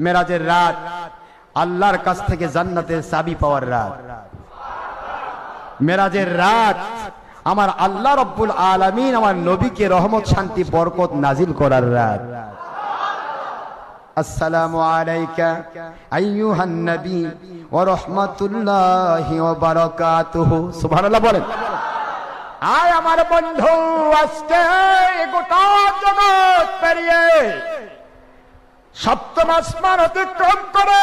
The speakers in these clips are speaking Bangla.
মেরাজের রাত আল্লাহর কাছ থেকে জান্নাতের চাবি পাওয়ার রাত। মেরাজের রাত আমার আল্লাহ রব্বুল আলামিন আমার নবীকে রহমত শান্তি বরকত নাজিল করার রাত। আসসালামু আলাইকা আইয়ুহান নবী ওয়া রাহমাতুল্লাহি ওয়া বারাকাতুহু। সুবহানাল্লাহ বলেন। আয় আমার বন্ধু, আজকে গোটা জগৎ পেরিয়ে সপ্তম আসমান অতিক্রম করে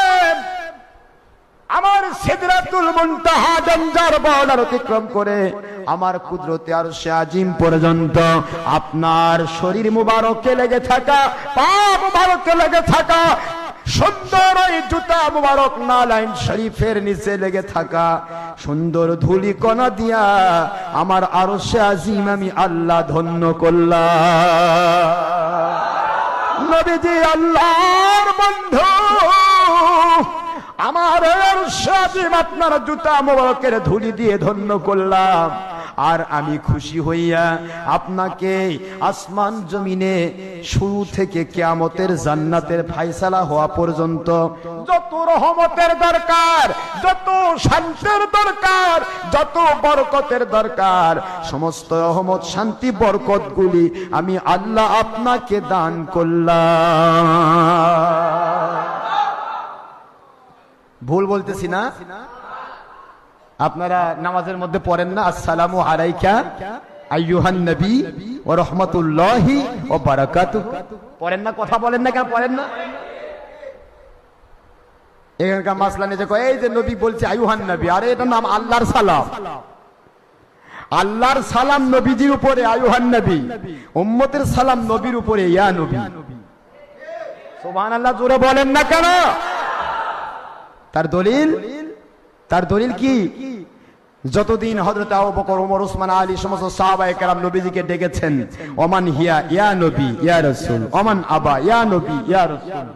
আমার সিদরাতুল মুনতাহা জঞ্জার বর্ডার অতিক্রম করে আমার কুদরতে আরশে আজিম পর্যন্ত আপনার শরীর মুবারকে লেগে থাকা, পা মুবারকে লেগে থাকা সুন্দর ওই জুতা মুবারক নালাইন শরীফের নিচে লেগে থাকা সুন্দর ধুলি কণা দিয়া আমার আরশে আজিম আমি আল্লাহ ধন্য করলাম। নবীজি আল্লাহর বন্ধু, আমার আরশে আজিম আপনার জুতা মুবারকের ধুলি দিয়ে ধন্য করলাম। আর আমি খুশি হইয়া আপনাকে আসমান জমিনে শুরু থেকে কিয়ামতের জান্নাতের ফায়সালা হওয়া পর্যন্ত যত রহমতের দরকার, যত শান্তির দরকার, যত বরকতের দরকার, সমস্ত রহমত শান্তি বরকতগুলি আমি আল্লাহ আপনাকে দান করলাম। ভুল বলতেছি না? আপনারা নামাজের মধ্যে পড়েন না আসসালামু আলাইকা আইয়ুহান নবী ওয়া রাহমাতুল্লাহি ওয়া বারাকাতুহু? পড়েন না? কথা বলেন না কেন? পড়েন না? এখানকার মাসলা নিয়ে যে কয় এই যে নবী বলছে আইয়ুহান নবী, আরে এটা নাম আল্লাহর সালাম। আল্লাহর সালাম নবীজির উপরে আইয়ুহান নবী, উম্মতের সালাম নবীর উপরে ইয়া নবী। সুবহানাল্লাহ জোরে বলেন না কেন? তার দলিল কি? যতদিন হযরত আবু বকর, ওমর, উসমান, আলী সমস্ত সাহাবায়ে কেরাম নবীজিকে ডেকেছেন ওমান হিয়া ইয়া নবী ইয়া রাসূল, ওমান আবা ইয়া নবী ইয়া রাসূল,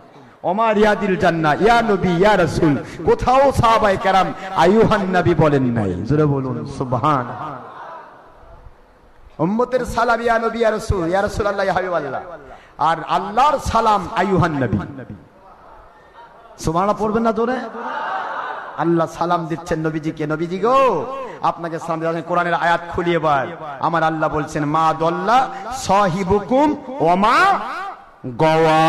ওমা রিয়াদিল জান্নাহ ইয়া নবী ইয়া রাসূল, কোথাও সাহাবায়ে কেরাম আইয়ুহান নবী বলেন নাই। জোরে বলুন সুবহানাল্লাহ। উম্মতের সালাম ইয়া নবী ইয়া রাসূল, ইয়া রাসূলুল্লাহ ইয়া হাবিবাল্লাহ, আর আল্লাহর সালাম আইয়ুহান নবী। সুবহানাল্লাহ পড়বেন না জোরে? আল্লাহ সালাম দিচ্ছেন নবীজিকে, নবীজি গো আপনাকে সালাম দিচ্ছেন। কোরআনের আয়াত খুলি এবার। আমার আল্লাহ বলছেন মা দল্লা সাহিবুকুম ওয়া মা গাওয়া।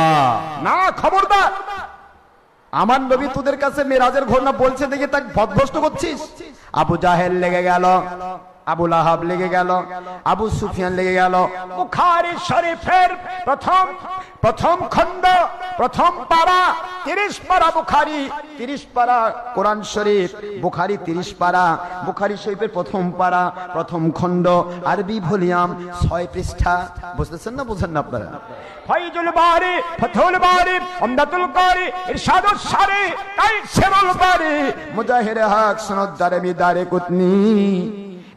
না, খবরদার, আমার নবী তোদের কাছে মেরাজের ঘটনা বলছে দেখে তাকে বদভস্ত করছিস। আবু জাহেল লেগে গেল, আবু লাহাব লেগে গেল, আবু সুফিয়ান লেগে গেল। বুখারী শরীফের প্রথম খণ্ড, প্রথম পারা, 30 পারা বুখারী, 30 পারা কোরআন শরীফ, বুখারী 30 পারা, বুখারী শরীফের প্রথম পারা, প্রথম খণ্ড, আরবি ভলিউম 6 পৃষ্ঠা। বুঝতেছেন না? বুঝেন না আপনারা? ফাইজুল বারী, ফাথুল বারী, উমদাতুল কারী, ইরশাদুস সারী, তাইসিরুল বারী, মুজাহির হক, সনদ দারমি, দারে কুতনি,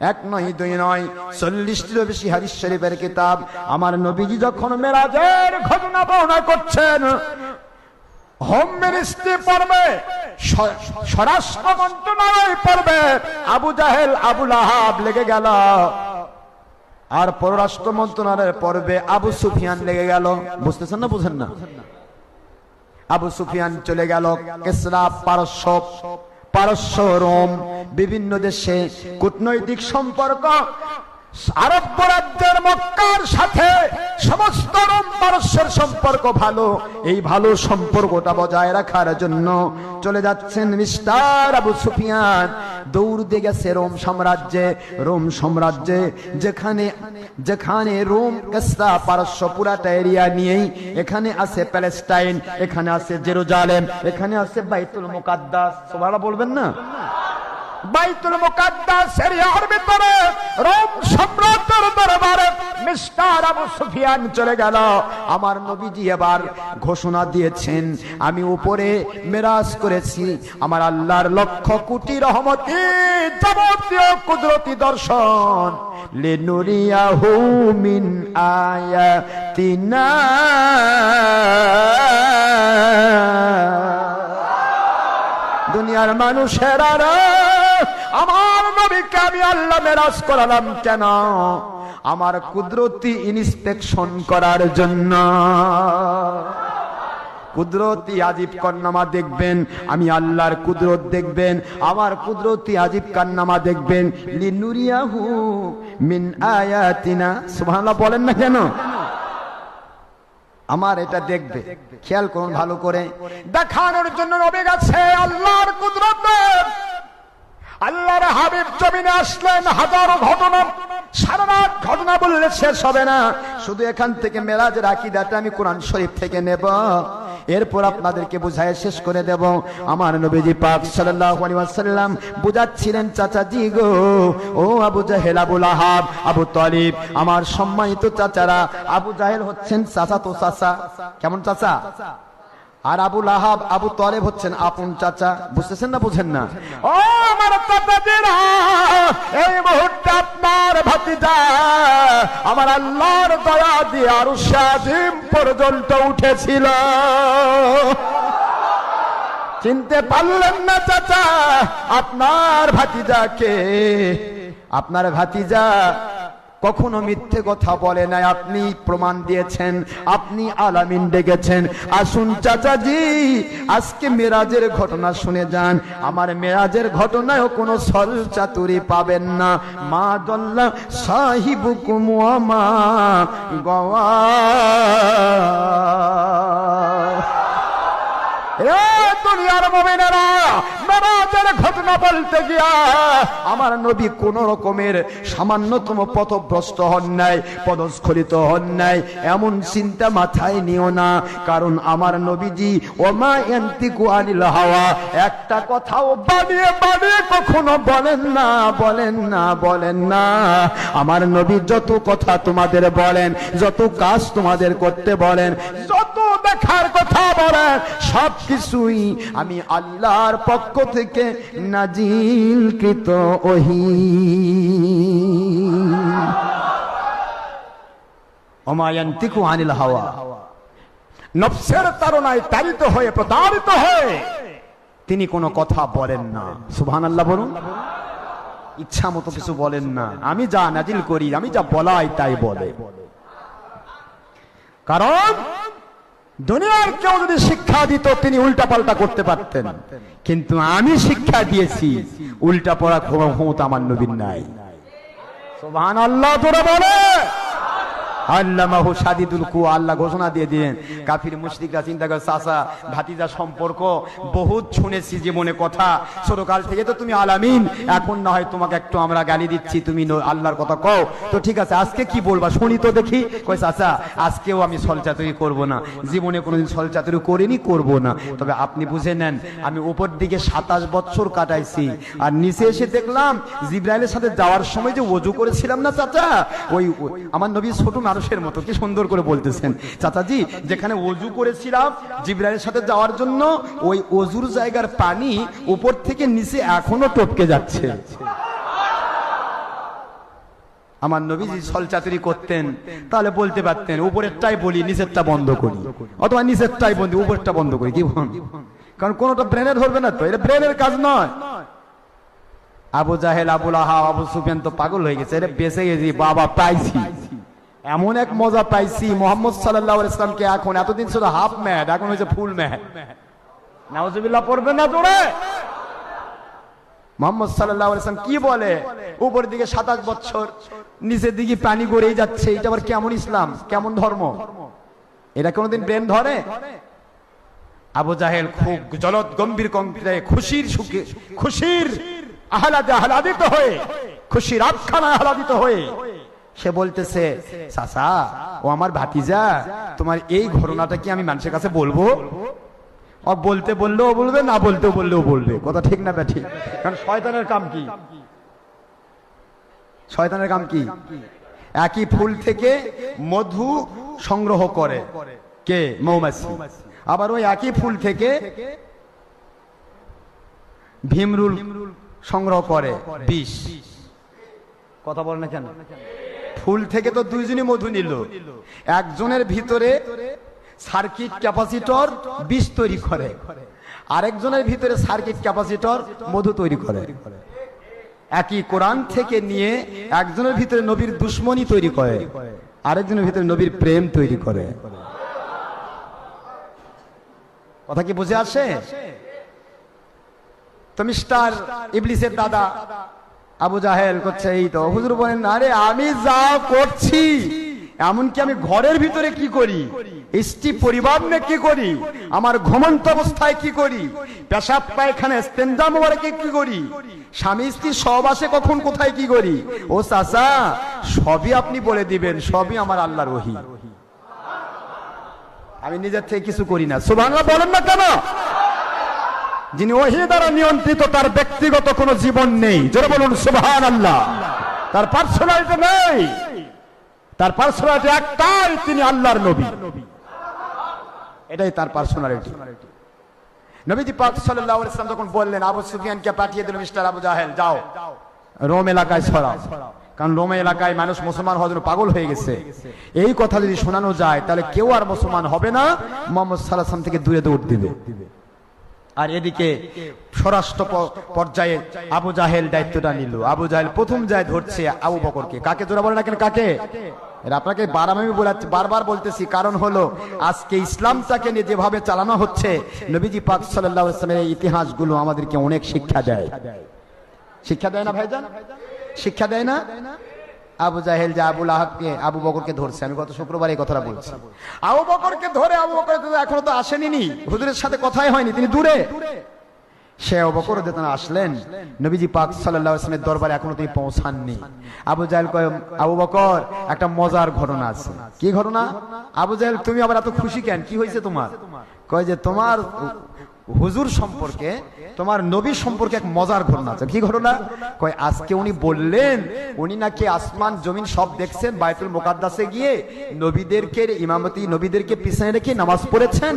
1 নয় 2 নয় 40টিরও বেশি হাদিস শরীফের কিতাব। আমার নবীজি যখন মেরাজের ঘটনা বর্ণনা করছেন, হোম মিনিস্ট্রি পড়বে, স্বরাষ্ট্র মন্ত্রণালয় পড়বে, আবু জাহেল আবু লাহাব লেগে গেল, আর পররাষ্ট্র মন্ত্রণালয়ের পড়বে আবু সুফিয়ান লেগে গেল। বুঝতেছেন না? বুঝেন না? আবু সুফিয়ান চলে গেল কিসরা, পারস্য, রোম, বিভিন্ন দেশে কূটনৈতিক সম্পর্ক, আরব রাজ্যের মক্কার সাথে সমস্ত রোম পারস্যের সম্পর্ক ভালো। এই ভালো সম্পর্কটা বজায় রাখার জন্য চলে যাচ্ছেন মিস্টার আবু সুফিয়ান। দৌড় দিয়ে গেছে রোম সাম্রাজ্যে, যেখানে রোম, কিসরা, পারস্য পুরাটা এরিয়া নিয়েই এখানে আছে প্যালেস্টাইন, এখানে আছে জেরুজালেম, এখানে আছে বাইতুল মুকাদ্দাস। সুবহানাল্লাহ বলবেন না? বাইতুল মুকাদ্দাস এরিয়ার ভিতরে রোম সম্রাটের দরবারে মিস্টার আবু সুফিয়ান চলে গেল। আমার নবীজি এবার ঘোষণা দিয়েছেন আমি উপরে মেরাজ করেছি, আমার আল্লাহর লক্ষ কোটি রহমতি যাবতীয় কুদরতি দর্শন, লিনুরিয়াহু মিন আয়াতিনা। দুনিয়ার মানুষেরা আমার নবীকে আমি আল্লাহ মেরাজ করালাম কেন? আমার কুদরতি ইন্সপেকশন করার জন্য। কুদরতি আজিব কারনামা দেখবেন, আমি আল্লাহর কুদরত দেখবেন, আমার কুদরতি আজিব কারনামা দেখবেন। লিনুরিয়াহু মিন আয়াতিনা, সুবহানাল্লাহ বলেন না কেন? আমার এটা দেখবে, খেয়াল করুন ভালো করে, দেখানোর জন্য নবী গেছে আল্লাহর কুদরত। আল্লাহর হাবিব জমিনে আসলেন, হাজারো ঘটনা, সারা রাত ঘটনা বললে শেষ হবে না। শুধু এখান থেকে মেরাজের আকীদাটা আমি কোরআন শরীফ থেকে নেব, এরপর আপনাদেরকে বুঝায় শেষ করে দেব। আমার নবীজি পাক সাল্লাল্লাহু আলাইহি ওয়াসাল্লাম বুঝাচ্ছিলেন, চাচাজি গো, ও আবু জাহেল, আবু লাহাব, আবু তালিব, আমার সম্মানিত চাচারা। আবু জাহেল হচ্ছেন চাচা, তো চাচা কেমন চাচা, আর আবু লাহাব, আবু তালেব হচ্ছেন আপন চাচা। বুঝতেছেন না বুঝেন না? ও আমার চাচাজিরা, এই মুহূর্তে আপনার ভাতিজা আমার আল্লাহর দয়া দিয়ে আরশে আজিম পর্যন্ত উঠেছিল। চিনতে পারলেন না চাচা আপনার ভাতিজাকে? আপনার ভাতিজা কখনো মিথ্যে কথা বলে নাই, আপনি প্রমাণ দিয়েছেন, আপনি আলামিন ডেকেছেন। আসুন চাচাজি, আজকে মেরাজের ঘটনা শুনে যান। আমার মেরাজের ঘটনায়ও কোনো ছল চাতুরি পাবেন না। মা দল্লা সাহিবুকুম ওয়া মা গাওয়া। দুনিয়ার মুমিনেরা, মেরাজের ঘটনা বলতে গিয়া আমার নবী কোন রকমের সামান্যতম পথভ্রষ্ট হন নাই, পদস্খলিত হন নাই, এমন চিন্তা মাথায় নিও না। কারণ আমার নবীজি ওমা ইয়ান্তিকু আনিল হাওয়া, একটা কথাও বানিয়ে বানিয়ে কখনো বলেন না, বলেন না, বলেন না। আমার নবী যত কথা তোমাদের বলেন, যত কাজ তোমাদের করতে বলেন, যত দেখার কথা বলেন, সব কিছুই আমি আল্লাহর পক্ষ থেকে নাজিলকৃত ওহী। ওমা ইয়ান্তিকু আনিল হাওয়া, নফসের তাড়নায় তাড়িত হয়ে, প্রতারিত হয়ে তিনি কোনো কথা বলেন না। সুবহানাল্লাহ বলুন। ইচ্ছা মতো কিছু বলেন না, আমি যা নাজিল করি, আমি যা বলাই তাই বলে। কারণ দুনিয়ার কেউ যদি শিক্ষা দিত তিনি উল্টা পাল্টা করতে পারতেন, কিন্তু আমি শিক্ষা দিয়েছি, উল্টা পড়া ক্ষমতা আমার নবীর নাই। সুবহানাল্লাহ তোরা বলে। আল্লামাহু শাদীদুল কুওয়া, আল্লাহ ঘোষণা দিয়ে দিলেন। কাফির মুশরিকরা চিন্তা করে, চাচা ভাতিজা সম্পর্ক বহুত শুনেছি জীবনে কথা, ছোটকাল থেকে তো তুমি আলামিন, এখন না হয় তোমাকে একটু আমরা গালি দিচ্ছি, তুমি আল্লাহর কথা কও, তো ঠিক আছে আজকে কি বলবা শুনি তো দেখি। কই চাচা আজকেও আমি ছলচাতুরি করব না, জীবনে কোনোদিন ছলচাতুরি করিনি, করব না। তবে আপনি বুঝে নেন, আমি উপর দিকে 27 বছর কাটাইছি, আর নিচে এসে দেখলাম জিবরাইলের সাথে যাওয়ার সময় যে ওযু করেছিলাম না চাচা, ওই আমার নবী ছোট মানুষের মতো কি সুন্দর করে বলতেছেন, চাচাজি যেখানে ওযু করেছিলাম জিবরাইলের সাথে যাওয়ার জন্য, ওই ওযুর জায়গার পানি উপর থেকে নিচে এখনো টপকে যাচ্ছে। আমার নবীজি ছলচাতুরি করতেন, তাহলে বলতে পারতেন উপরেরটাই বলি নিচেরটা বন্ধ করি, অথবা নিচেরটাই বন্ধ উপরেরটা বন্ধ করি, কি বল? কারণ কোনটা ব্রেনে ধরবে না তো, এটা ব্রেনের কাজ নয়। আবু জাহেল, আবু লাহাব, আবু সুফিয়ান তো পাগল হয়ে গেছে, এটা বেঁচে গেছি বাবা, পাইছি, এমন এক মজা পাইছি। মুহাম্মদ সাল্লাল্লাহু আলাইহি ওয়াসাল্লামকে এখন এতদিন ছিল হাফ ম্যাড, এখন হয়েছে ফুল ম্যাড। নাউজুবিল্লাহ পড়বেন না তোরে? মুহাম্মদ সাল্লাল্লাহু আলাইহি ওয়াসাল্লাম কি বলে, উপর দিকে 27 বছর, নিচের দিকে পানি গড়েই যাচ্ছে, এটা আবার কেমন ইসলাম, কেমন ধর্ম? এটা কোনোদিন ব্রেন ধরে? আবু জাহেল খুব জলদ গম্ভীর কণ্ঠে খুশির সুখে, খুশির আহ্লাদে আহ্লাদিত হয়ে, খুশির আখ্যানায় আহ্লাদিত হয়ে সে বলতেছে, চাচা ও আমার ভাতিজা, তোমার এই ঘটনাটা কি আমি মানুষের কাছে বলবো? ও বলতে বললেও বলবে, না বলতেও বললেও বলবে, কথা ঠিক না ব্যাঠি? কারণ শয়তানের কাম কি? শয়তানের কাম কি? একই ফুল থেকে মধু সংগ্রহ করে কে? মৌমাছি। আবার ওই একই ফুল থেকে ভীমরুল সংগ্রহ করে বিষ। কথা বল না কেন? ফুল থেকে তো দুইজনই মধু নিল, একজনের ভিতরে সার্কিট ক্যাপাসিটর বিষ তৈরি করে, আরেকজনের ভিতরে সার্কিট ক্যাপাসিটর মধু তৈরি করে। একই কোরআন থেকে নিয়ে একজনের ভিতরে নবীর দুশ্মনী তৈরি করে, আরেকজনের ভিতরে নবীর প্রেম তৈরি করে। কথা কি বুঝে আসে? তো মিস্টার ইবলিসের দাদা আবু জাহেল করছে এই তো। হুজুর বলেন আরে আমি যা করছি, এমনকি আমি ঘরের ভিতরে কি করি, স্ত্রী পরিবার নিয়ে কি করি, আমার ঘুমন্ত অবস্থায় কি করি, পেশাব পায়খানা ইস্তেঞ্জা মোবারকে কি করি, স্বামী স্ত্রী সহবাসে কখন কোথায় কি করি, ও চাচা সবই আপনি বলে দিবেন, সবই আমার আল্লাহর ওহী। আমি নিজের থেকে কিছু করি না। সুবহানাল্লাহ বলেন না কেন? যিনি ওহী দ্বারা নিয়ন্ত্রিত, তার ব্যক্তিগত কোনো জীবন নেই। জোরে বলুন সুবহানাল্লাহ। তার পার্সোনালিটি নেই, তার পার্সোনালিটি একটাই, তিনি আল্লাহর নবী। এটাই তার পার্সোনালিটি। নবীজি পাক সাল্লাল্লাহু আলাইহি ওয়াসাল্লাম যখন বললেন, আবু সুফিয়ানকে পাঠিয়ে দিল, মিস্টার আবু জাহেল যাও রোম এলাকায় ছড়াও, কারণ রোম এলাকায় মানুষ মুসলমান হওয়ার জন্য পাগল হয়ে গেছে। এই কথা যদি শোনানো যায় তাহলে কেউ আর মুসলমান হবে না, মুহাম্মদ সাল্লাল্লাহু আলাইহি ওয়াসাল্লাম থেকে দূরে দৌড় দিবে। আর এদিকে স্বরাষ্ট্র পর্যায়ে আবু জাহেল দায়িত্বটা নিল। আবু জাহেল প্রথম যায় ধরছে আবু বকরকে। কাকে? জোরা বলে না কেন কাকে? আপনাকে বারবার বলতেছি, কারণ হলো আজকে ইসলামটাকে নিয়ে যেভাবে চালানো হচ্ছে, নবীজি পাক সাল্লাল্লাহু আলাইহি ওয়াসাল্লামের ইতিহাসগুলো আমাদেরকে অনেক শিক্ষা দেয়। শিক্ষা দেয় না ভাইজান? শিক্ষা দেয় না? আবু জাহেল যে আবু লাহাবকে, আবু বকরকে ধরছে, আমি গত শুক্রবার এই কথাটা বলছি। আবু বকরকে ধরে, আবু বকর এখনো তো আসেনি, হুজুরের সাথে কথাই হয়নি, তিনি দূরে। সে আবু বকর যখন আসলেন, নবীজি পাক সাল্লাল্লাহু আলাইহি ওয়াসাল্লামের দরবারে এখনো তিনি পৌঁছাননি। আবু জাহেল কয়, আবু বকর একটা মজার ঘটনা আছে। কি ঘটনা? আবু জাহেল তুমি আবার এত খুশি কেন, কি হয়েছে তোমার? কয় যে তোমার হুজুর সম্পর্কে, তোমার নবী সম্পর্কে এক মজার ঘটনা আছে। কি ঘটনা? কয় আজকে উনি বললেন উনি নাকি আসমান জমিন সব দেখছেন, বাইতুল মুকাদ্দাসে গিয়ে নবীদেরকে ইমামতি, নবীদেরকে পিছনে রেখে নামাজ পড়েছেন,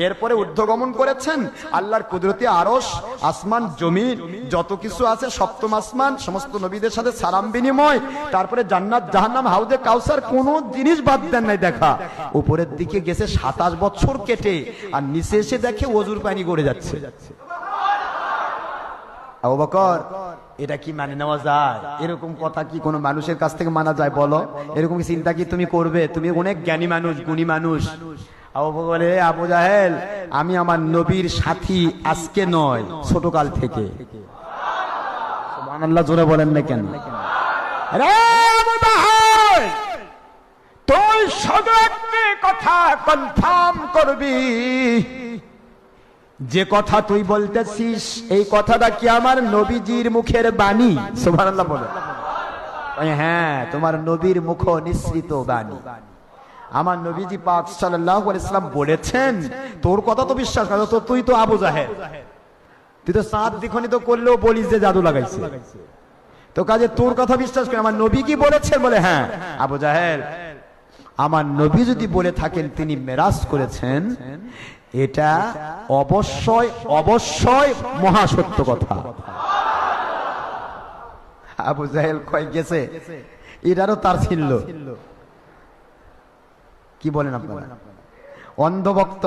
এরপরে ঊর্ধ্বগমন করেছেন। আল্লাহর কুদরতি আরশ, আসমান জমিন যত কিছু আছে, সপ্তম আসমান, সমস্ত নবীদের সাথে সালাম বিনিময়, তারপরে জান্নাত জাহান্নাম হাউজে কাউসার, কোন জিনিস বাদ দেন নাই দেখা। উপরের দিকে গেছে 27 বছর কেটে, আর নিচে এসে দেখে ওযুর পানি গড়ে যাচ্ছে। আবু বকর এটা কি মানে নেওয়া যায়? এরকম কথা কি কোনো মানুষের কাছ থেকে মানা যায় বলো? এরকম চিন্তা কি তুমি করবে? তুমি অনেক জ্ঞানী মানুষ, গুণী মানুষ। আবু বকর বলে, আবু জাহেল আমি আমার নবীর সাথী আজকে নয়, ছোটকাল থেকে। সুবহানাল্লাহ জোরে বলেন না কেন? আরে আবু জাহেল তুই শুধু একটি কথা কনফার্ম করবি, যে কথা তুই বলতেছিস এই কথাটা কি আমার নবীজির মুখের বাণী? সুবহানাল্লাহ বলে। হ্যাঁ, তোমার নবীর মুখ নিঃসৃত বাণী। আমার নবীজি পাক সাল্লাল্লাহু আলাইহি ওয়াসাল্লাম বলেছেন, তোর কথা তো বিশ্বাস কর, তো তুই তো আবু জাহেল, তুই তো সাত দ্বিখণ্ডিত করলেও বলিস যে জাদু লাগাইছে, তো কাজে তোর কথা বিশ্বাস করে। আমার নবী কি বলেছেন? বলে হ্যাঁ। আবু জাহেল আমার নবী যদি বলে থাকেন তিনি মেরাজ করেছেন, এটা অবশ্যই অবশ্যই মহাসত্য কথা। আবু জাহেল কয় গেছে, এটারও তার ছিল। কি বলেন আপনারা? অন্ধভক্ত,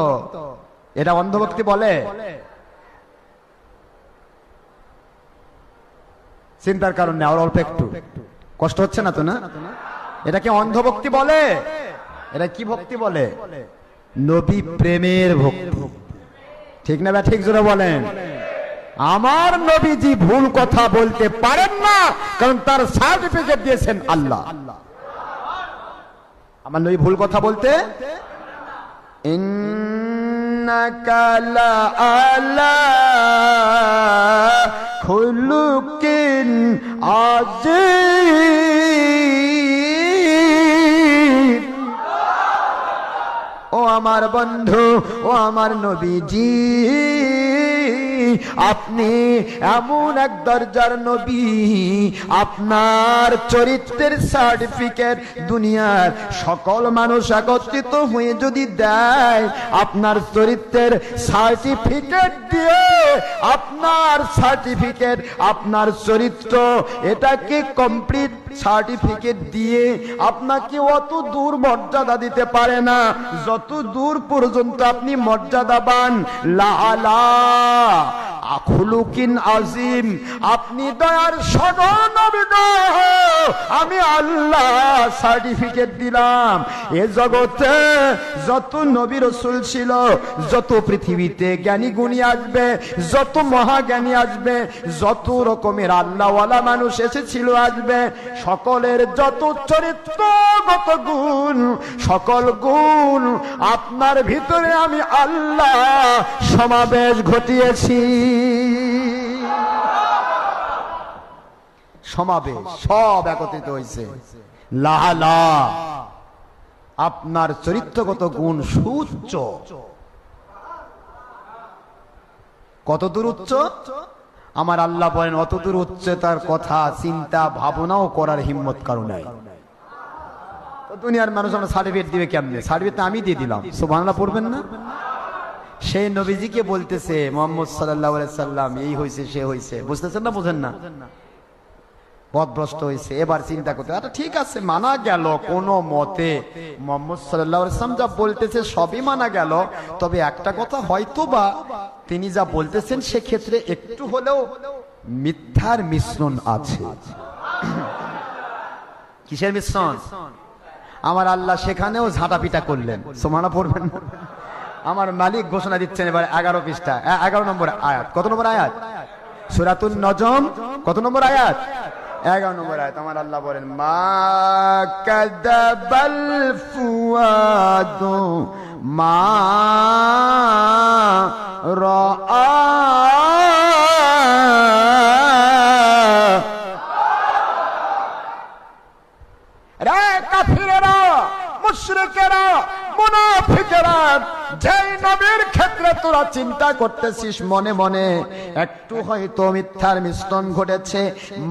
এটা অন্ধভক্তি বলে? চিন্তার কারণ নেই, আর অল্প একটু কষ্ট হচ্ছে না তো? না, এটাকে অন্ধভক্তি বলে? এটা কি ভক্তি বলে? নবী প্রেমের ভক্তি। ঠিক না? ঠিক জোরে বলেন। আমার নবীজি ভুল কথা বলতে পারেন না, কারণ তার সার্টিফিকেট দিয়েছেন আল্লাহ। আমার নবী ভুল কথা বলতে, ইন্নাকা লাআলা খুলুকিন আযীম। ও আমার বন্ধু, ও আমার নবীজি, আপনি এমন এক দরজার নবী, আপনার চরিত্রের সার্টিফিকেট দুনিয়ার সকল মানুষ একত্রিত হয়ে যদি দেয়, আপনার চরিত্রের সার্টিফিকেট দিয়ে, আপনার সার্টিফিকেট, আপনার চরিত্র, এটাকে কমপ্লিট সার্টিফিকেট দিয়ে আপনাকে অত দূর মর্যাদা দিতে পারে না যত দূর পর্যন্ত আপনি মর্যাদাবান। লাআলা খুলুকিন আজিম, আপনি দয়ার সাগর নবী গো, আমি আল্লাহ সার্টিফিকেট দিলাম এ জগতে যত নবী রাসূল ছিল, যত পৃথিবীতে জ্ঞানী গুণী আসবে, যত মহাজ্ঞানী আসবে, যত রকমের আল্লাহওয়ালা মানুষ এসেছিল আসবে, সকলের যত চরিত্রগত গুণ, সকল গুণ আপনার ভিতরে আমি আল্লাহ সমাবেশ ঘটিয়েছি। সমাবেশ সব একত্রিত হয়েছে। লালা আপনার চরিত্রগত গুণ সুউচ্চ। কত দূর উচ্চ? আমার আল্লাহ বলেন অত দূর উচ্চতার কথা চিন্তা ভাবনাও করার হিম্মত কারো নাই। দুনিয়ার মানুষ আমরা সার্টিফিকেট দিবে কেমনে? সার্টিফিকেট আমি দিয়ে দিলাম, সুবহানাল্লাহ পড়বেন না? সেই নবীজিকে বলতেছে মুহাম্মদ সাল্লাল্লাহু আলাইহি সাল্লাম এই হইছে সে হইছে, বুঝতেছেন না? বুঝেন না? পথভ্রষ্ট হয়েছে। এবার চিন্তা করতে, আচ্ছা ঠিক আছে মানা গেল কোন মতে মুহাম্মদ সাল্লাল্লাহু আলাইহি সাল্লাম যা বলতেছে সবই মানা গেল, তবে একটা কথা হয়তোবা তিনি যা বলতেছেন সেক্ষেত্রে একটু হলেও মিথ্যার মিশ্রণ আছে। কিসের মিশ্রণ? আমার আল্লাহ সেখানেও ঝাঁটাপিটা করলেন, সুবহানাল্লাহ পড়বেন না? আমার মালিক ঘোষণা দিচ্ছেন এবার 11 পৃষ্ঠা 11 নম্বর আয়াত। কত নম্বর আয়াত? সূরাতুন নজম কত নম্বর আয়াত? 11 নম্বর আয়াত। আমার আল্লাহ বলেন মা কাযাবাল ফুয়াদু মা রাআ। রে কাফিরেরা, মুশরিকেরা, মুনাফিকেরা, যেই নবীর ক্ষেত্রে তোরা চিন্তা করতেছিস মনে মনে একটু হয়তো মিথ্যার মিশ্রণ ঘটেছে,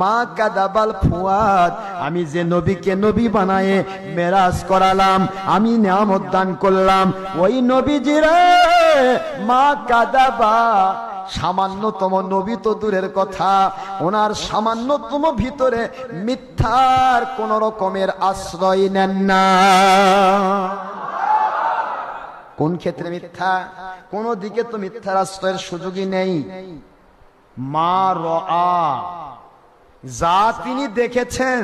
মা কাযাবাল ফুয়াদ, আমি যে নবীকে নবী বানায়ে মেরাজ করালাম, আমি নিয়ামত দান করলাম, ওই নবীজিরে মা কাযাবা, সামান্যতম নবী তো দূরের কথা, ওনার সামান্যতম ভিতরে মিথ্যার কোন রকমের আশ্রয় নেন না। কোন ক্ষেত্রে মিথ্যা? কোন দিকে তো মিথ্যার আশ্রয়ের সুযোগই নেই। মা রাআ, যা তিনি দেখেছেন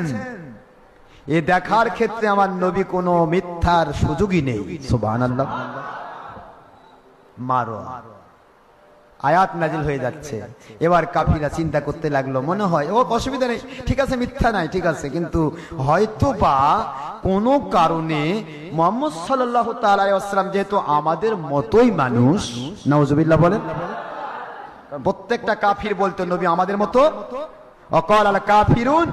এ দেখার ক্ষেত্রে আমার নবী কোনো মিথ্যার সুযোগই নেই। সুবহানাল্লাহ। মা রাআ আয়াত নাজিল হয়ে যাচ্ছে। এবার কাফিরা চিন্তা করতে লাগলো, মনে হয় ও অসুবিধা নেই, ঠিক আছে মিথ্যা নাই, ঠিক আছে, কিন্তু হয়তো বা কোনো কারণে মুহাম্মদ সাল্লাল্লাহু তাআলা আলাইহি ওয়াসাল্লাম যেহেতু আমাদের মতোই মানুষ, নাউজুবিল্লাহ বলেন, প্রত্যেকটা কাফির বলতো নবী আমাদের মতো, অকাল আল কাফিরুন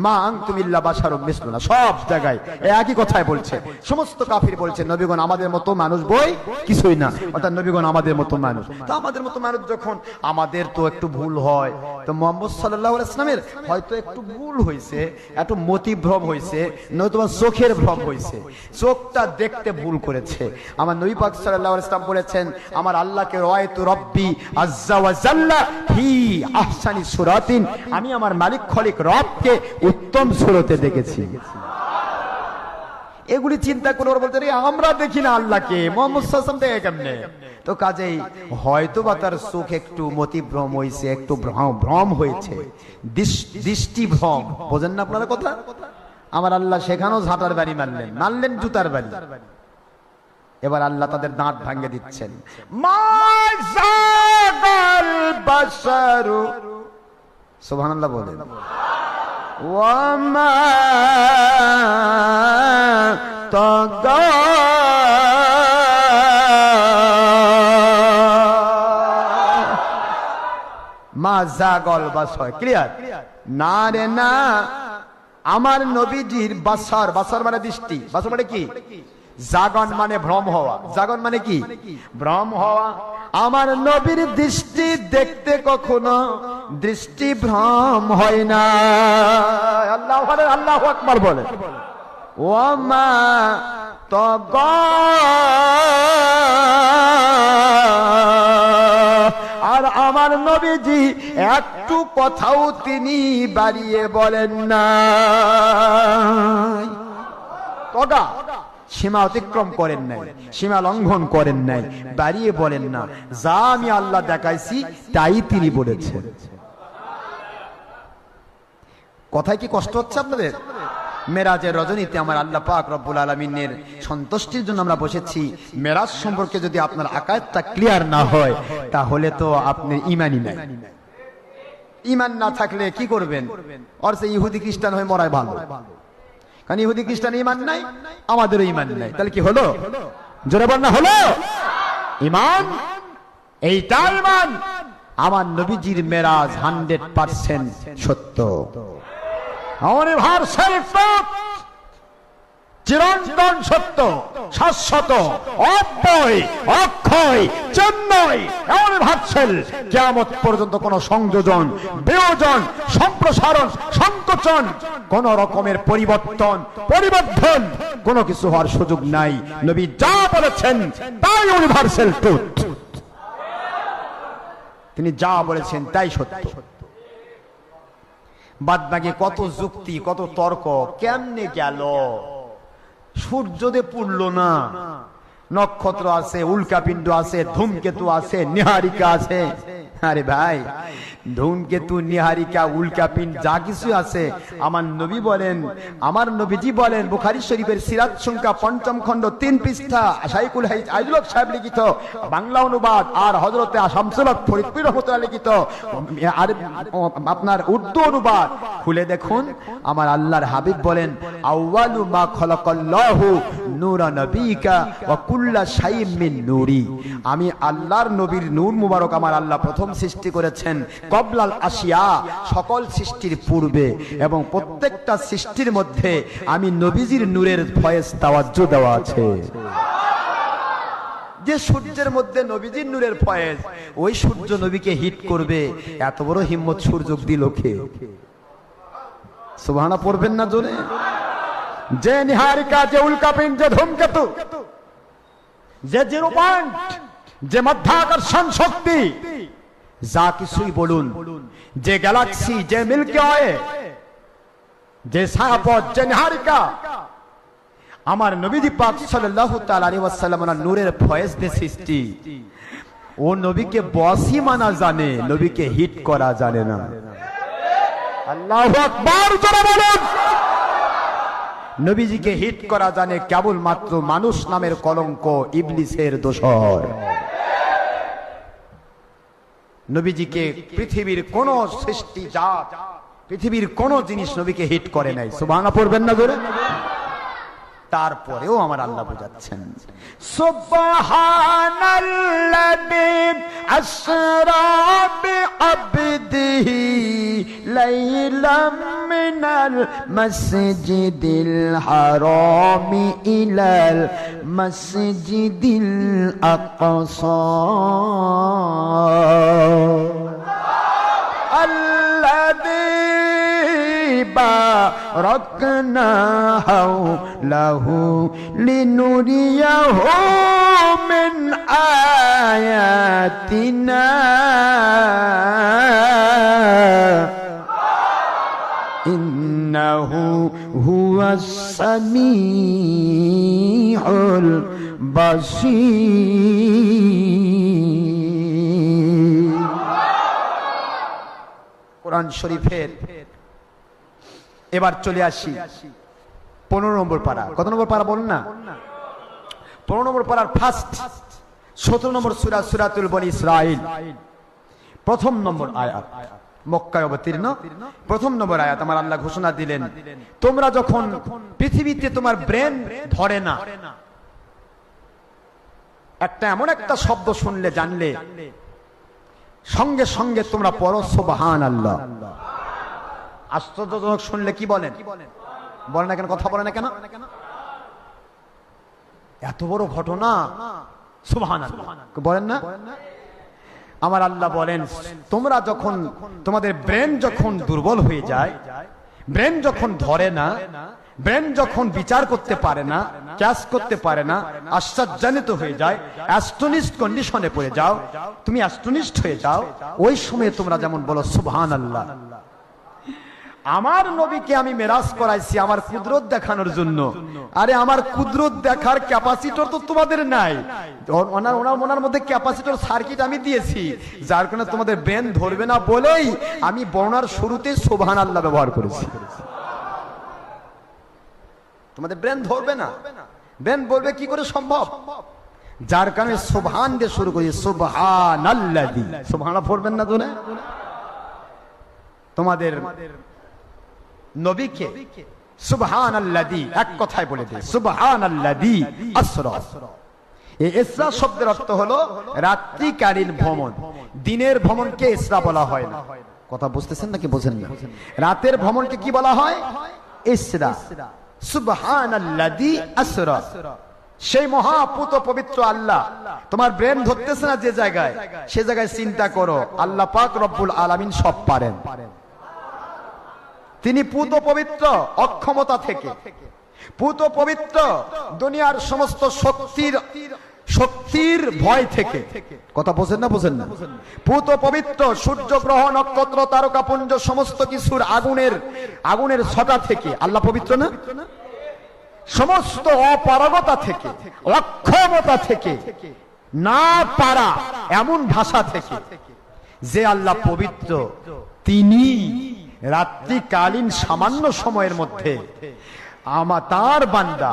মা আনতুম ইল্লা বাশারুম মিসলুনা, সব জায়গায় একই কথাই বলছে। সমস্ত কাফির বলছে নবীগণ আমাদের মতো মানুষ বই কিছুই না, অর্থাৎ নবীগণ আমাদের মতো মানুষ। তো আমাদের মতো মানুষ যখন, আমাদের তো একটু ভুল হয়, তো মুহাম্মদ সাল্লাল্লাহু আলাইহি ওয়াসাল্লামের হয়তো একটু ভুল হয়েছে, একটু মতিভ্রম হয়েছে, নয়তোবা চোখের ভ্রম হয়েছে, চোখটা দেখতে ভুল করেছে। আমার নবী পাক সাল্লাল্লাহু আলাইহি ওয়াসাল্লাম বলেছেন আমার আল্লাহকে রাআইতু রাব্বি আযজা ওয়া জাল্লা ফি আহসানি সূরাতিন, আমি আমার মালিক খলিক রবকে উত্তম সুরতে দেখেছি। এগুলি চিন্তা করে ওরা বলতে আমরা দেখি না আল্লাহকে, মুহাম্মদ সাল্লাল্লাহু আলাইহি ওয়াসাল্লাম দেখে কেমনে? তো কাজেই হয়তো বা তার চোখ একটু মতিভ্রম হয়েছে, একটু ভ্রম হয়েছে, দৃষ্টি ভ্রম। বোঝেন না আপনারা কথা? আমার আল্লাহ সেখানেও ঝাঁটার বাড়ি মারলেন জুতার বাড়ি। এবার আল্লাহ তাদের দাঁত ভাঙে দিচ্ছেন। সুবহানাল্লাহ বলেন। ওয়ামা তাগা, মা জাগল বাসর, ক্লিয়ার না রে না। আমার নবীজির বাসার, বাসার মানে দৃষ্টি, বাসার মানে কি? জাগন মানে ভ্রম হওয়া, জাগন মানে কি? ভ্রম হওয়া। আমার নবীর দৃষ্টি দেখতে কখনো দৃষ্টি ভ্রম হয় না। আল্লাহু আকবার বলে। ওয়ামা তাগা, আর আমার নবীজি একটু কথাও তিনি বাড়িয়ে বলেন না। তগা সীমা অতিক্রম করেন নাই, সীমা লঙ্ঘন করেন নাই, বাড়িয়ে বলেন না, যা আমি আল্লাহ দেখাইছি তাই তিনি বলেছেন। কথায় কি কষ্ট হচ্ছে আপনাদের? মেরাজের রজনীতে আমার আল্লাহ পাক রব্বুল আলামিনের সন্তুষ্টির জন্য আমরা বসেছি। মেরাজ সম্পর্কে যদি আপনার আকায়েদটা ক্লিয়ার না হয় তাহলে তো আপনার ঈমানই নাই। ঈমান না থাকলে কি করবেন? আর সে ইহুদি খ্রিস্টান হয়ে মরাই ভালো, কারণ ইহুদি খ্রিস্টান ঈমান নাই, আমাদেরও ঈমান নাই। তাহলে কি হলো? জোরে বল না, হলো ঈমান। এইটা ঈমান। আমার নবীজির মেরাজ 100% সত্য, ইউনিভার্সাল ট্রুথ, চিরন্তন সত্য, শাশ্বত, অব্যয়, অক্ষয়, চিন্ময়, ইউনিভার্সাল। কিয়ামত পর্যন্ত কোন সংযোজন, বিয়োজন, সম্প্রসারণ, সংকোচন, কোন রকমের পরিবর্তন, পরিবর্ধন কোন কিছু হওয়ার সুযোগ নাই। নবী যা বলেছেন তাই ইউনিভার্সাল ট্রুথ। তিনি যা বলেছেন তাই সত্য। বাদ বাকি কত যুক্তি, কত তর্ক, কেমনে গেল? সূর্যদে পুড়লো না, নক্ষত্র আছে, উল্কাপিণ্ড আছে, ধূমকেতু আছে, নিহারিকা আছে। আরে ভাই, ধূমকেতু, নিহারিকা, উল্কাপিণ্ড যা কিছু আছে, আমার নবী বলেন, আমার নবীজি বলেন, বুখারী শরীফের সিরাত সংখ্যা 5ম খণ্ড 3 পৃষ্ঠা, শাইখুল হাদিস আইজুল হক সাহেব লিখিত বাংলা অনুবাদ, আর হযরতে শামসুল হক ফরিদপুর রহমাতুল্লাহ লিখিত আর আপনার উর্দু অনুবাদ খুলে দেখুন। আমার আল্লাহর হাবিব বলেন, আউয়ালু মা খালাকাল্লাহু নূরা নবিকা ওয়া কুল্লা শাইইন মিন নূরি। আমি আল্লাহর নবীর নূর মুবারক আমার আল্লাহ প্রথম সৃষ্টি করেছেন, কবলাল আশিয়া, সকল সৃষ্টির পূর্বে, এবং প্রত্যেকটা সৃষ্টির মধ্যে আমি নবীজির নূরের ফয়েজ তাওয়াজ্জু দেওয়া আছে। যে সূর্যের মধ্যে নবীজির নূরের ফয়েজ, ওই সূর্য নবীকে হিট করবে, এত বড় হিম্মত সূর্য দিল কে? সুবহানাল্লাহ পড়বেন না জোরে? যে নিহারিকা, যে উল্কাপিণ্ড, যে ধূমকেতু, যে জিরো পয়েন্ট, যে মাধ্যাকর্ষণ শক্তি, যা কিছুই বলুন, যে গ্যালাক্সি, যে মিল্কি ওয়ে, যে ছায়াপথ, যে নিহারিকা, আমার নবী পাক সাল্লাল্লাহু তাআলা আলাইহি ওয়াসাল্লামের নূরের ফয়েজ দিয়ে সৃষ্টি। ও নবীকে বসই মানা জানে, নবীকে হিট করা জানে না। আল্লাহু আকবার, জোরে বলুন। নবীজিকে হিট করা জানে কেবল মাত্র মানুষ নামের কলঙ্ক, ইবলিসের দোসর। নবীজিকে পৃথিবীর কোন সৃষ্টি জাত, পৃথিবীর কোন জিনিস নবীকে হিট করে নাই। সুবহানাল্লাহ পড়বেন না জোরে? তারপরেও আমার আল্লাহ বোঝাচ্ছেন, সুবহানাল্লাযী আসরা বিআবদিহি লাইলাম মিনাল মাসজিদিল হারামি ইলাল মাসজিদিল আকসা আল্লাযী বারাকনা হাওলাহু লিনুরিয়াহু মিন আয়াতিনা ইন্নাহু হুয়াস সামিউল বাসীর। কোরআন শরীফের এবার চলে আসি 15 নম্বর পারা। কত নম্বর পারা বলুন না? 15 নম্বর পারার ফার্স্ট 17 নম্বর সূরা, সূরাতুল বনী ইসরাঈল, প্রথম নম্বর আয়াত, মক্কায় অবতীর্ণ প্রথম নম্বর আয়াত। আমার আল্লাহ ঘোষণা দিলেন, তোমরা যখন পৃথিবীতে তোমার ব্রেন ধরে না, একটা এমন একটা শব্দ শুনলে, জানলে, সঙ্গে সঙ্গে তোমরা পড়ো সুবহানাল্লাহ। আশ্চর্যজনক শুনলে কি বলেন? বলেন না কেন? কথা বলেন না কেন? এত বড় ঘটনা, সুবহানাল্লাহ বলেন না? আমার আল্লাহ বলেন, তোমরা যখন, তোমাদের ব্রেন যখন দুর্বল হয়ে যায়, ব্রেন যখন ধরে না, ব্রেন যখন বিচার করতে পারে না, ক্যাচ করতে পারে না, আশ্চর্যান্বিত হয়ে যায়, অ্যাস্টনিশড কন্ডিশনে পড়ে যাও, তুমি অ্যাস্টনিশড হয়ে যাও, ওই সময় তোমরা যেমন বলো সুবহানাল্লাহ। আমার নবীকে আমি মেরাজ করাইছি আমার কুদরত দেখানোর জন্য। আরে আমার কুদরত দেখার ক্যাপাসিটর তো তোমাদের নাই, ওনার মধ্যে ক্যাপাসিটর সার্কিট আমি দিয়েছি, যার কারণে তোমাদের ব্রেন ধরবে না বলেই আমি বর্ণনার শুরুতে সুবহানাল্লাহ ব্যবহার করেছি। তোমাদের ব্রেন ধরবে না, ব্রেন বলবে কি করে সম্ভব, যার কারণে সুবহান দিয়ে শুরু করি, সুবহানাল্লাযী। সুবহানাল্লাহ পড়বেন না তো না? তোমাদের নবীকে সুবহানাল্লাযী এক কথায় বলে দেয়, সুবহানাল্লাযী আসরা। এই ইসরা শব্দের অর্থ হলো রাত্রিকালীন ভ্রমণ। দিনের ভ্রমণকে ইসরা বলা হয় না। কথা বুঝতেছেন নাকি বোঝেন না? রাতের ভ্রমণকে কি বলা হয়? ইসরা। সুবহানাল্লাযী আসরা, সেই মহাপুত পবিত্র আল্লাহ। তোমার ব্রেন ধরতেছে না যে জায়গায়, সে জায়গায় চিন্তা করো, আল্লাহ পাক রব্বুল আলামিন সব পারেন। তিনি পুত পবিত্র অক্ষমতা থেকে, পুত পবিত্র দুনিয়ার সমস্ত শক্তির ভয় থেকে। কথা বোঝেন না বোঝেন না? পুত পবিত্র সূর্য গ্রহ নক্ষত্র তারকাপুঞ্জ সমস্ত কিছুর আগুনের ছটা থেকে আল্লাহ পবিত্র না? সমস্ত অপারগতা থেকে, অক্ষমতা থেকে, না পারা এমন ভাষা থেকে যে আল্লাহ পবিত্র, তিনি রাত্রিকালীন সামান্য সময়ের মধ্যে তার বান্দা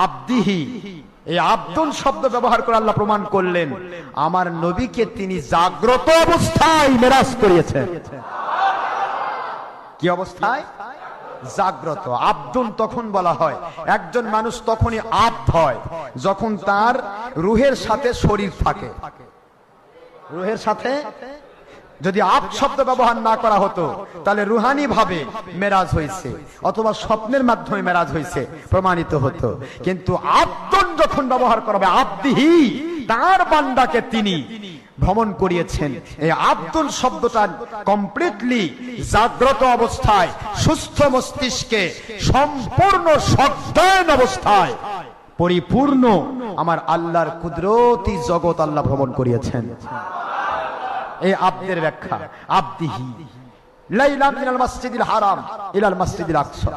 আব্দিহি, এই আব্দুল শব্দ ব্যবহার করে আল্লাহ প্রমাণ করলেন আমার নবীকে তিনি জাগ্রত অবস্থায় মেরাজ করিয়েছেন। কি অবস্থায়? জাগ্রত। আব্দুল তখন বলা হয়, একজন মানুষ তখনই আব্দ হয় যখন তার রুহের সাথে শরীর থাকে। রুহের সাথে যদি আব শব্দ ব্যবহার না করা হতো তাহলে রুহানি ভাবে মেরাজ হয়েছে অথবা স্বপ্নের মাধ্যমে মেরাজ হয়েছে প্রমাণিত হতো। কিন্তু আব্দুন যখন ব্যবহার করা হবে, আব্দিহি, তার বান্দাকে তিনি ভ্রমণ করিয়েছেন। এই আব্দুল শব্দটা কমপ্লিটলি জাগ্রত অবস্থায়, সুস্থ মস্তিষ্কে, সম্পূর্ণ সজ্ঞান অবস্থায়, পরিপূর্ণ আমার আল্লাহর কুদরতি জগৎ আল্লাহ ভ্রমণ করিয়েছেন। এই আব্দের ব্যাখ্যা, আব্দিহি লাইলাম মিনাল মসজিদিল হারাম ইলাল মসজিদিল আকসা।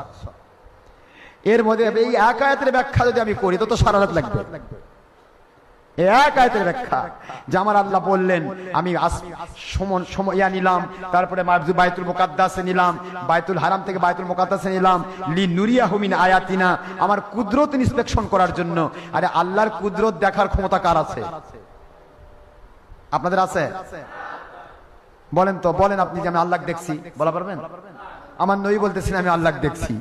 এর মধ্যে এই এক আয়াতের ব্যাখ্যা যদি আমি করি তো সারা রাত লাগবে। এই এক আয়াতের ব্যাখ্যা যে আমার আল্লাহ বললেন আমি সময় নিলাম, তারপরে বাইতুল মুকাদ্দাসে নিলাম, বাইতুল হারাম থেকে বাইতুল মুকাদ্দাসে নিলাম, লিনুরিয়াহু মিন আয়াতিনা, আমার কুদরত ইন্সপেকশন করার জন্য। আরে আল্লাহর কুদরত দেখার ক্ষমতা কার আছে? আপনাদের আছে? বলেন তো, বলেন আপনি যে আমি আল্লাহ দেখছি, বলা পারবেন? আমার নবী বলতেছেন আমি আল্লাহ দেখছি।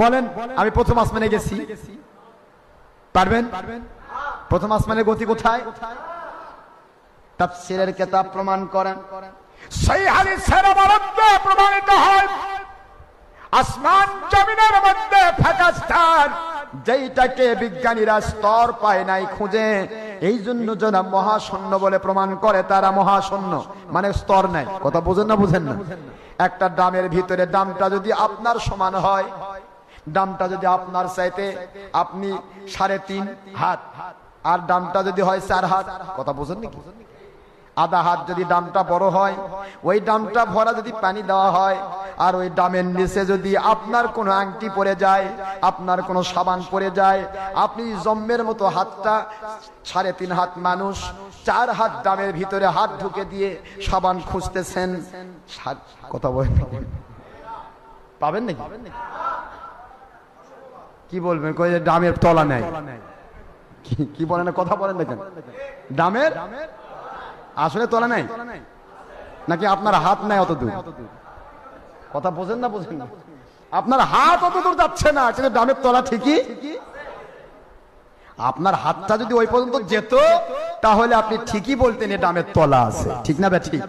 বলেন আমি প্রথম আসমানে গেছি, পারবেন? প্রথম আসমানের গতি কোথায়? তাফসীরের কিতাব প্রমাণ করেন, সহিহ হাদিসের মধ্যে প্রমাণিত হয় আসমান জমিনের মধ্যে ফাঁকা স্থান, যেইটাকে বিজ্ঞানীরা স্তর পায় নাই খুঁজে, এই জন্য যারা মহাশূন্য বলে প্রমাণ করে তারা মহাশূন্য, মানে স্তর নাই। কথা বুঝেন না বুঝেন না? একটা ড্রামের ভিতরে ড্রামটা যদি আপনার সমান হয়, ড্রামটা যদি আপনার চাইতে আপনি 3.5 হাত, আর ড্রামটা যদি হয় 4 হাত, কথা বুঝেন নাকি? আধা হাত যদি ড্রামটা বড় হয়, ওই ড্রামটা ভরা যদি পানি দেওয়া হয়, আর ওই ড্রামের নিচে যদি আপনার কোনো আংটি পড়ে যায়, আপনার কোনো সাবান পড়ে যায়, আপনি জম্মের মতো হাতটা 3.5 হাত মানুষ 4 হাত ড্রামের ভিতরে হাত ঢুকে দিয়ে সাবান খুঁজতেছেন, কথা বলেন পাবেন নাকি? কি বলবেন? কই যে ড্রামের তলা নাই, কি বলেন? কথা বলেন দেখেন, ড্রামের আসলে তলা নাই নাকি আপনার হাত নাই অত দূর? কথা বোঝেন না বোঝেন না? আপনার হাত অত দূর যাচ্ছে না, কিন্তু ড্রামের তলা ঠিকই। আপনার হাতটা যদি ওই পর্যন্ত যেত তাহলে আপনি ঠিকই বলতেন এই ড্রামের তলা আছে, ঠিক না? ঠিক।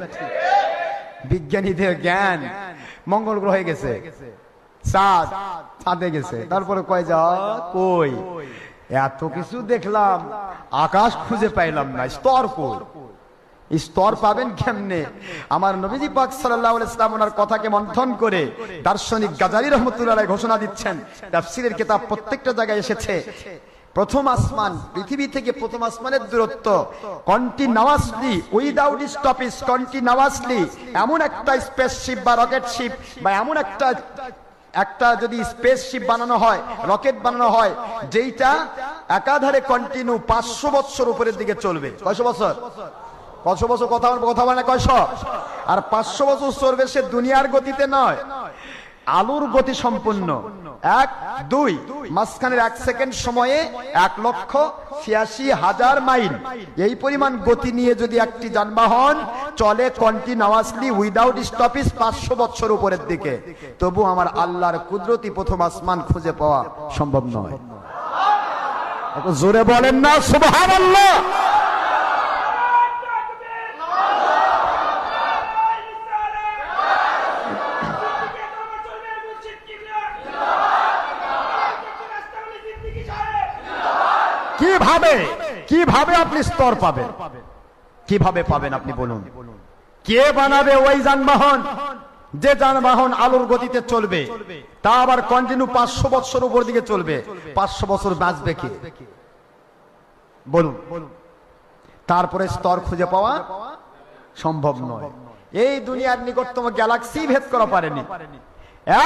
বিজ্ঞানীদের জ্ঞান মঙ্গল গ্রহে গেছে, চাঁদে গেছে, তারপরে কয় যা কই এত কিছু দেখলাম, আকাশ খুঁজে পাইলাম না, স্তর কই? স্তর পাবেন কেমনে? আমার নবীজি পাক সাল্লাল্লাহু আলাইহি ওয়াসাল্লাম ওনার কথাকে মন্থন করে দার্শনিক গাজালি রাহমাতুল্লাহ আলাইহি ঘোষণা দিচ্ছেন, তাফসীরের কিতাব প্রত্যেকটা জায়গায় এসেছে, প্রথম আসমান, পৃথিবী থেকে প্রথম আসমানের দূরত্ব কন্টিনিউয়াসলি উইদাউট স্টপেজ, কন্টিনিউয়াসলি এমন একটা স্পেসশিপ বা রকেট শিপ বা এমন একটা যদি স্পেসশিপ বানানো হয়, রকেট বানানো হয়, যেইটা একাধারে কন্টিনিউ 500 বছর উপরের দিকে চলবে। কয়শো বছর? কয়শো বছর? কথা বলে কয়শো? আর 500 বছর চলবে, সে দুনিয়ার গতিতে নয়, আলোর গতি সম্পূর্ণ। 1 2 মাঝখানের 1 সেকেন্ড সময়ে 1,86,000 মাইল, এই পরিমাণ গতি নিয়ে যদি একটি যানবাহন চলে কন্টিনিউয়াসলি উইদাউট স্টপেজ 500 বছর উপরের দিকে, তবু আমার আল্লাহর কুদরতি প্রথম আসমান খুঁজে পাওয়া সম্ভব নয়। জোরে বলেন না সুবহানাল্লাহ। কিভাবে আপনি স্তর পাবেন? কিভাবে পাবেন আপনি বলুন? কে বানাবে ওই যানবাহন, যে যানবাহন আলোর গতিতে চলবে, তা আবার কন্টিনিউ 500 বছর উপর দিকে চলবে? 500 বছর বাঁচবে কে বলুন? তারপরে স্তর খুঁজে পাওয়া সম্ভব নয়। এই দুনিয়ার নিকটতম গ্যালাক্সি ভেদ করা পারেনি।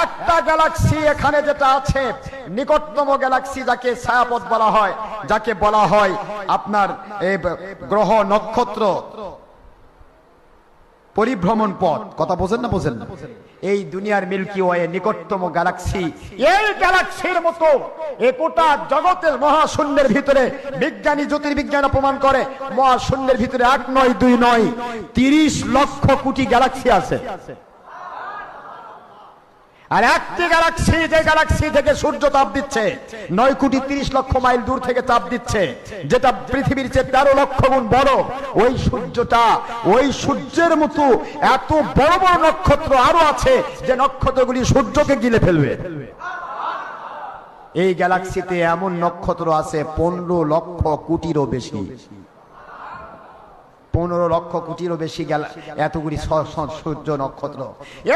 একটা গ্যালাক্সি এখানে যেটা আছে, নিকটতম গ্যালাক্সি, যাকে ছায়াপথ বলা হয়, যাকে বলা হয় আপনার গ্রহ নক্ষত্র পরিভ্রমণ পথ, কথা বোঝেন না? বোঝেন না? এই দুনিয়ার মিল্কি ওয়ে নিকটতম গ্যালাক্সি, এই গ্যালাক্সির মতো গোটা জগতের মহাশূন্যের ভিতরে বিজ্ঞানী জ্যোতির্বিজ্ঞান প্রমাণ করে মহাশূন্যের ভিতরে 1 নয় 2 নয় 30 লক্ষ কোটি গ্যালাক্সি আছে। আর একটি গ্যালাক্সি, যে গ্যালাক্সি থেকে সূর্য তাপ দিচ্ছে 9 কোটি 30 লক্ষ মাইল দূর থেকে তাপ দিচ্ছে, যেটা পৃথিবীর চেয়ে 13 লক্ষ গুণ বড়, ওই সূর্যটা, ওই সূর্যের মতো এত বড় বড় নক্ষত্র আরো আছে, যে নক্ষত্রগুলি সূর্যকে গিলে ফেলবে। এই গ্যালাক্সিতে এমন নক্ষত্র আছে 15 লক্ষ কোটিরও বেশি। 15 লক্ষ কোটিরও বেশি এতগুলি সূর্য নক্ষত্র।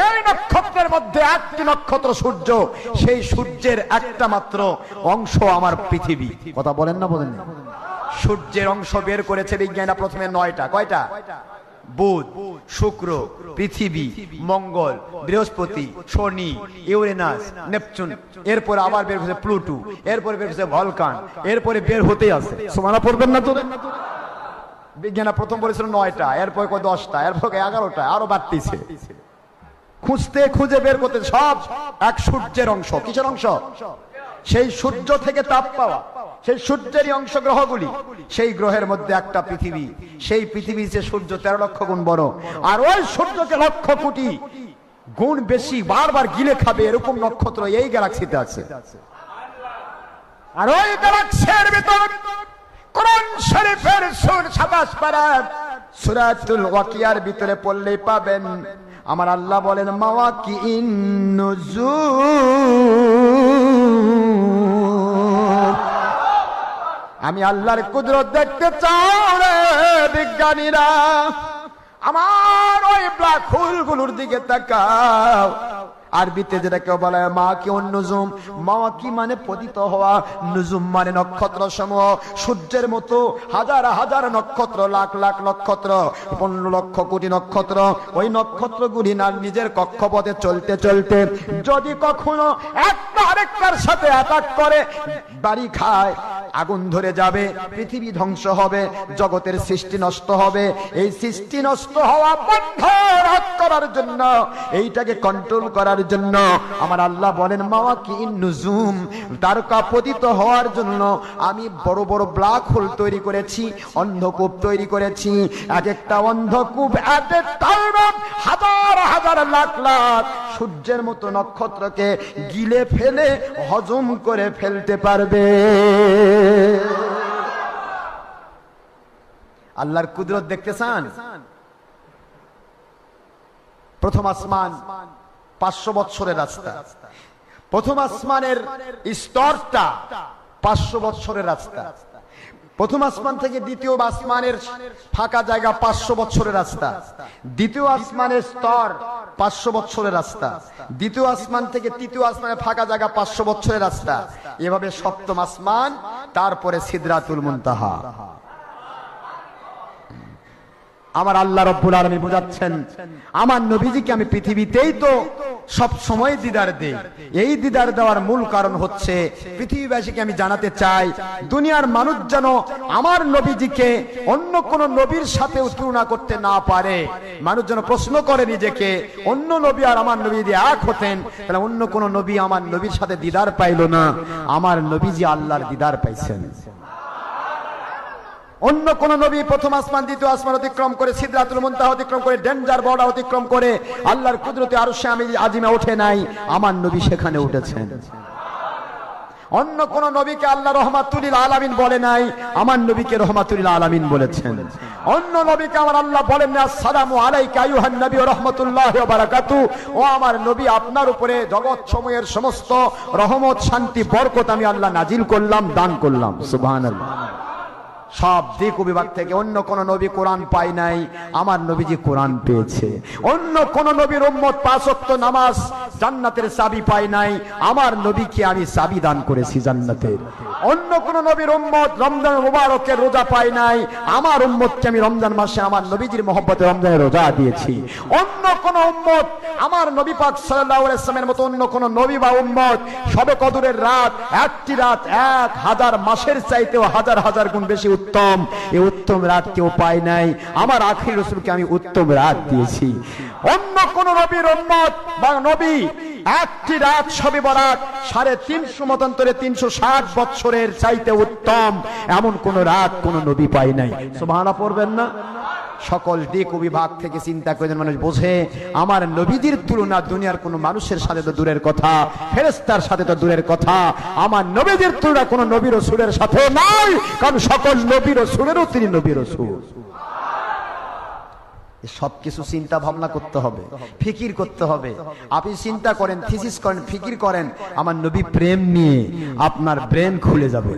এই নক্ষত্রের মধ্যে একটি নক্ষত্র সূর্য, সেই সূর্যের একটা মাত্র অংশ আমার পৃথিবী। কথা বলেন না? বলেন না? সূর্যের অংশ বের করেছে বিজ্ঞানীরা প্রথমে 9টা। কয়টা? বুধ, শুক্র, পৃথিবী, মঙ্গল, বৃহস্পতি, শনি, ইউরেনাস, নেপচুন, এরপরে আবার বের হয়েছে প্লুটো, এরপরে বের হয়েছে ভলকান, এরপরে বের হতেই আছে। সুবহানাল্লাহ পড়বেন না তো? বিজ্ঞানী প্রথম বলেছিল 9টা, এরপর 10টা, এরপর 11টা, আরো বাড়তিছে। খুঁজতে খুঁজে বের করতে সব এক সূর্যের অংশ। কিসের অংশ? সেই সূর্য থেকে তাপ পাওয়া, সেই সূর্যেরই অংশ গ্রহগুলি। সেই গ্রহের মধ্যে একটা পৃথিবী, সেই পৃথিবী যে সূর্য 13 লক্ষ গুণ বড়, আর ওই সূর্যকে লক্ষ কোটি গুণ বেশি বারবার গিলে খাবে এরকম নক্ষত্র এই গ্যালাক্সিতে আছে। আর ওই গ্যালাক্সির ভিতর কোরআন শরীফের সূরা 27 পারা সূরাতুল ওয়াকিয়ার ভিতরে পড়লেই পাবেন, আমার আল্লাহ বলেন মাওয়াকিন নুজুম। আমি আল্লাহর কুদরত দেখতে চাও রে বিজ্ঞানীরা, আমার ওই ব্ল্যাক হোলগুলোর দিকে তাকাও। আরবিতে যেটাকে বলা হয় মাওয়াকি নুজুম। মাওয়াকি মানে পতিত হওয়া, নুজুম মানে নক্ষত্র সমূহ। সূর্যের মতো হাজার হাজার নক্ষত্র, লাখ লাখ নক্ষত্র, 15 লক্ষ কোটি নক্ষত্র। ওই নক্ষত্রগুলি না নিজের কক্ষপথে চলতে চলতে যদি কখনো একটা আরেকটার সাথে অ্যাটাক করে, বাড়ি খায়, আগুন ধরে যাবে, পৃথিবী ধ্বংস হবে, জগতের সৃষ্টি নষ্ট হবে। এই সৃষ্টি নষ্ট হওয়া বন্ধ করার জন্য, এইটাকে কন্ট্রোল করার জন্য আমার আল্লাহ বলেন মাওয়াকিন নুজুম, তারকা পতিত হওয়ার জন্য আমি বড় বড় ব্ল্যাক হোল তৈরি করেছি, অন্ধকূপ তৈরি করেছি। এক একটা অন্ধকূপ এত হাজার হাজার লাখ লাখ সূর্যের মতো নক্ষত্রকে গিলে ফেলে হজম করে ফেলতে পারবে। আল্লাহর কুদরত দেখতে চান? প্রথম আসমান 500 বছরের রাস্তা, প্রথম আসমানের স্তরটা 500 বছরের রাস্তা। প্রথম আসমান থেকে দ্বিতীয় আসমানের ফাঁকা জায়গা 500 বছরের রাস্তা, দ্বিতীয় আসমানের স্তর 500 বছরের রাস্তা, দ্বিতীয় আসমান থেকে তৃতীয় আসমানের ফাঁকা জায়গা 500 বছরের রাস্তা, এভাবে সপ্তম আসমান, তারপরে সিদরাতুল মুনতাহা। আমার আল্লাহ রাব্বুল আলামিন বোঝাচ্ছেন, আমার নবীজিকে আমি পৃথিবীতেই তো সব সময় দিদার দেই। এই দিদার দেওয়ার মূল কারণ হচ্ছে পৃথিবীবাসীকে আমি জানাতে চাই, দুনিয়ার মানুষ যেন আমার নবীজিকে অন্য কোন নবীর সাথে তুলনা করতে না পারে। মানুষ যেন প্রশ্ন করে নিজেকে, অন্য নবী আর আমার নবী যদি এক হতেন তাহলে অন্য কোন নবী আমার নবীর সাথে দিদার পাইল না, আমার নবীজি আল্লাহর দিদার পাইছেন। অন্য কোন নবী প্রথম আসমান দ্বিতীয় আসমান অতিক্রম করে সিদরাতুল মুনতাহা অতিক্রম করে ডেঞ্জার বর্ডার অতিক্রম করে আল্লাহর কুদরতে আরশে আজিমে ওঠে নাই, আমার নবী সেখানে উঠেছেন। অন্য কোন নবীকে আল্লাহ রহমাতুল লিল আলামিন বলে নাই, আমার নবীকে রহমাতুল লিল আলামিন বলেছেন। অন্য নবীকে আমার আল্লাহ বলেন না আসসালামু আলাইকা আইয়ুহান নবী ওয়া রাহমাতুল্লাহি ওয়া বারাকাতুহু, ও আমার নবী আপনার উপরে জগৎ সমূহের সমস্ত রহমত শান্তি বরকত আমি আল্লাহ নাজিল করলাম, দান করলাম। সুবহানাল্লাহ। সব দিক ও বিভাগ থেকে অন্য কোন নবী কোরআন পায় নাই, আমার নবীজি কোরআন পেয়েছে। অন্য কোন নবীর উম্মত 5 ওয়াক্ত নামাজ জান্নাতের চাবি পায় নাই, আমার নবীকে আমি চাবি দান করেছি জান্নাতের। অন্য কোন নবীর উম্মত রমজান মুবারকের রোজা পায় নাই, আমার উম্মতকে আমি রমজান মাসে আমার নবীজির মহব্বতে রমজানের রোজা দিয়েছি। অন্য কোন উম্মত আমার নবী পাক সাল্লাল্লাহু আলাইহি ওয়াসাল্লামের মতো অন্য কোন নবী বা উম্মত শবে কদরের রাত, একটি রাত 1000 মাসের চাইতেও হাজার হাজার গুণ বেশি উত্তম, এই উত্তম রাত কেউ পায় নাই, আমার আখির রাসূলকে আমি উত্তম রাত দিয়েছি। অন্য কোন নবীর উম্মত বা নবী একটি রাত শবে বরাত 350 মতান্তরে 360 বছরের চাইতে উত্তম, এমন কোন রাত কোন নবী পায় নাই। সুবহানাল্লাহ পড়বেন না? সকল দিক ও বিভাগ থেকে চিন্তা করে মানুষ বোঝে, আমার নবীজির তুলনা দুনিয়ার কোন মানুষের সাথে তো দূরের কথা, ফেরেশতার সাথে তো দূরের কথা, আমার নবীজির তুলনা কোন নবী রাসূলের সাথে নাই, কারণ সকল নবী রাসূলেরও তিনি নবী রাসূল। সবকিছু চিন্তা ভাবনা করতে হবে, ফিকির করতে হবে। আপনি চিন্তা করেন, থিসিস করেন, ফিকির করেন, আমার নবী প্রেম নিয়ে আপনার ব্রেন খুলে যাবে।